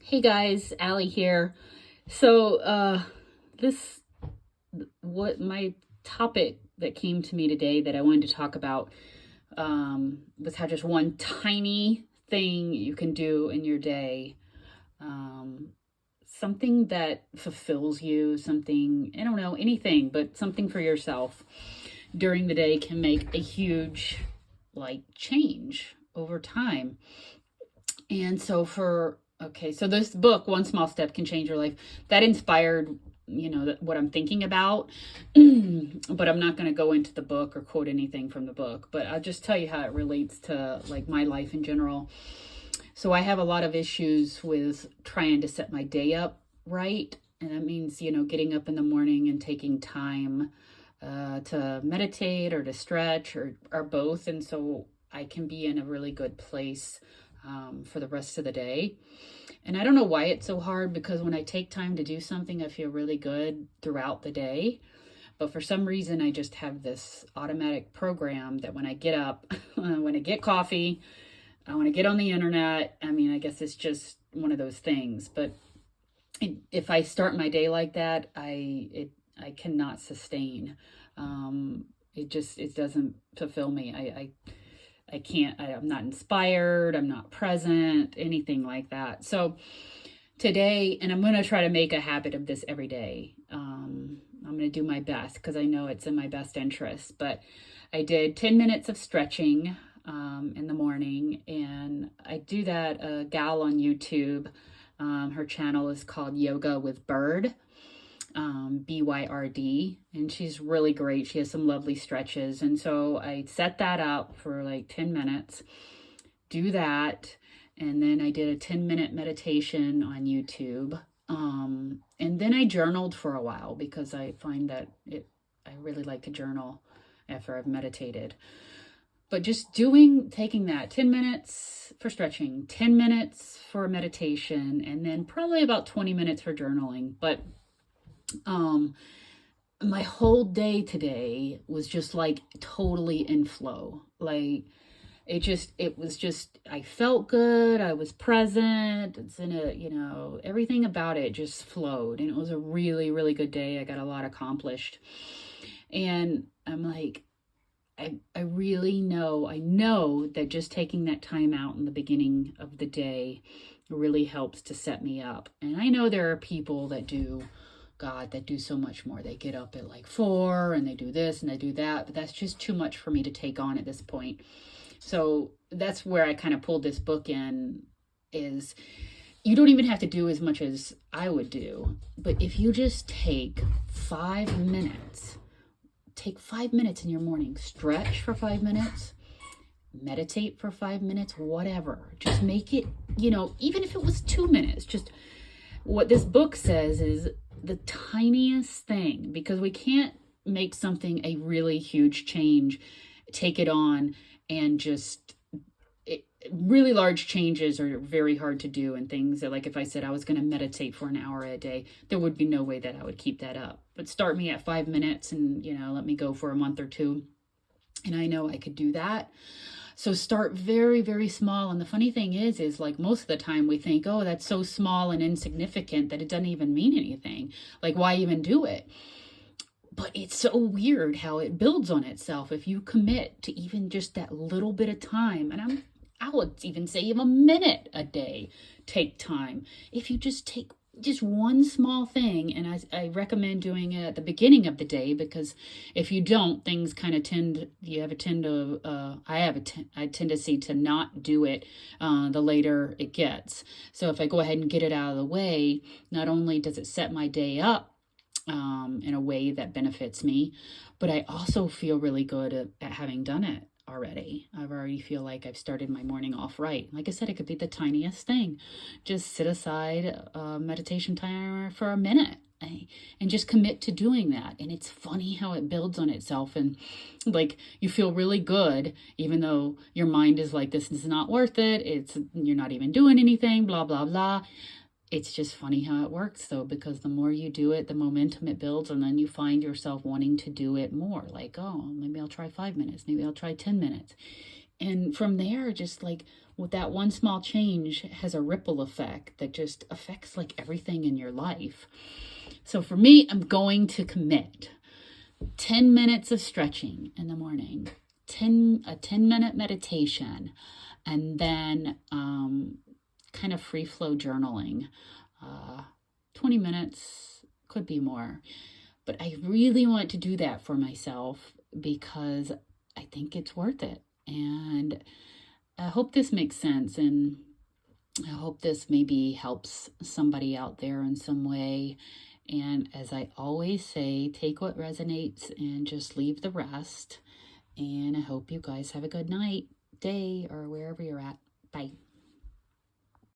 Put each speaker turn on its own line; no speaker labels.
Hey guys, Allie here. So, this, what my topic that came to me today that I wanted to talk about was how just one tiny thing you can do in your day, um, something that fulfills you, something, I don't know, anything, but something for yourself during the day can make a huge, change over time. And so so this book, One Small Step Can Change Your Life, that inspired, what I'm thinking about. But I'm not going to go into the book or quote anything from the book, but I'll just tell you how it relates to like my life in general. So I have a lot of issues with trying to set my day up right. And that means, getting up in the morning and taking time to meditate or to stretch or both. And so I can be in a really good place for the rest of the day. And I don't know why it's so hard, because when I take time to do something, I feel really good throughout the day. But for some reason, I just have this automatic program that when I get up, when I get coffee, I want to get on the internet. I mean, I guess it's just one of those things. But if I start my day like that, I cannot sustain. It doesn't fulfill me. I can't, I'm not inspired, I'm not present, anything like that. So today, and I'm going to try to make a habit of this every day. I'm going to do my best because I know it's in my best interest. But I did 10 minutes of stretching in the morning, and I do that. A gal on YouTube, her channel is called Yoga with Bird. BYRD, and she's really great. She has some lovely stretches. And so I set that up for like 10 minutes, do that. And then I did a 10-minute meditation on YouTube. And then I journaled for a while because I find that I really like to journal after I've meditated. But just taking that 10 minutes for stretching, 10 minutes for meditation, and then probably about 20 minutes for journaling. But my whole day today was just like totally in flow. Like it was just, I felt good. I was present. It's in everything about it just flowed. And it was a really, really good day. I got a lot accomplished. And I'm like, I really know, I know that just taking that time out in the beginning of the day really helps to set me up. And I know there are people that do so much more. They get up at like 4 and they do this and they do that, but that's just too much for me to take on at this point. So that's where I kind of pulled this book in, is you don't even have to do as much as I would do, but if you just take 5 minutes in your morning, stretch for 5 minutes, meditate for 5 minutes, whatever, just make it, even if it was 2 minutes, just what this book says is the tiniest thing, because we can't make something a really huge change, take it on, and really large changes are very hard to do. And things that, like if I said I was going to meditate for an hour a day, there would be no way that I would keep that up. But start me at 5 minutes and, let me go for a month or two. And I know I could do that. So start very, very small. And the funny thing is like most of the time we think, oh, that's so small and insignificant that it doesn't even mean anything. Like, why even do it? But it's so weird how it builds on itself if you commit to even just that little bit of time. And I would even say even a minute a day, take time. If you just take just one small thing, and I recommend doing it at the beginning of the day, because if you don't, things kind of I have a tendency to not do it the later it gets. So if I go ahead and get it out of the way, not only does it set my day up in a way that benefits me, but I also feel really good at having done it already. I already feel like I've started my morning off right. Like I said, it could be the tiniest thing. Just sit aside a meditation timer for a minute and just commit to doing that. And it's funny how it builds on itself, and like you feel really good, even though your mind is like, this is not worth it. You're not even doing anything, blah, blah, blah. It's just funny how it works, though, because the more you do it, the momentum it builds, and then you find yourself wanting to do it more. Like, oh, maybe I'll try 5 minutes. Maybe I'll try 10 minutes. And from there, just like With that one small change has a ripple effect that just affects like everything in your life. So for me, I'm going to commit 10 minutes of stretching in the morning, a 10-minute meditation, and then kind of free flow journaling. 20 minutes, could be more. But I really want to do that for myself because I think it's worth it. And I hope this makes sense, and I hope this maybe helps somebody out there in some way. And as I always say, take what resonates and just leave the rest. And I hope you guys have a good night, day, or wherever you're at. Bye.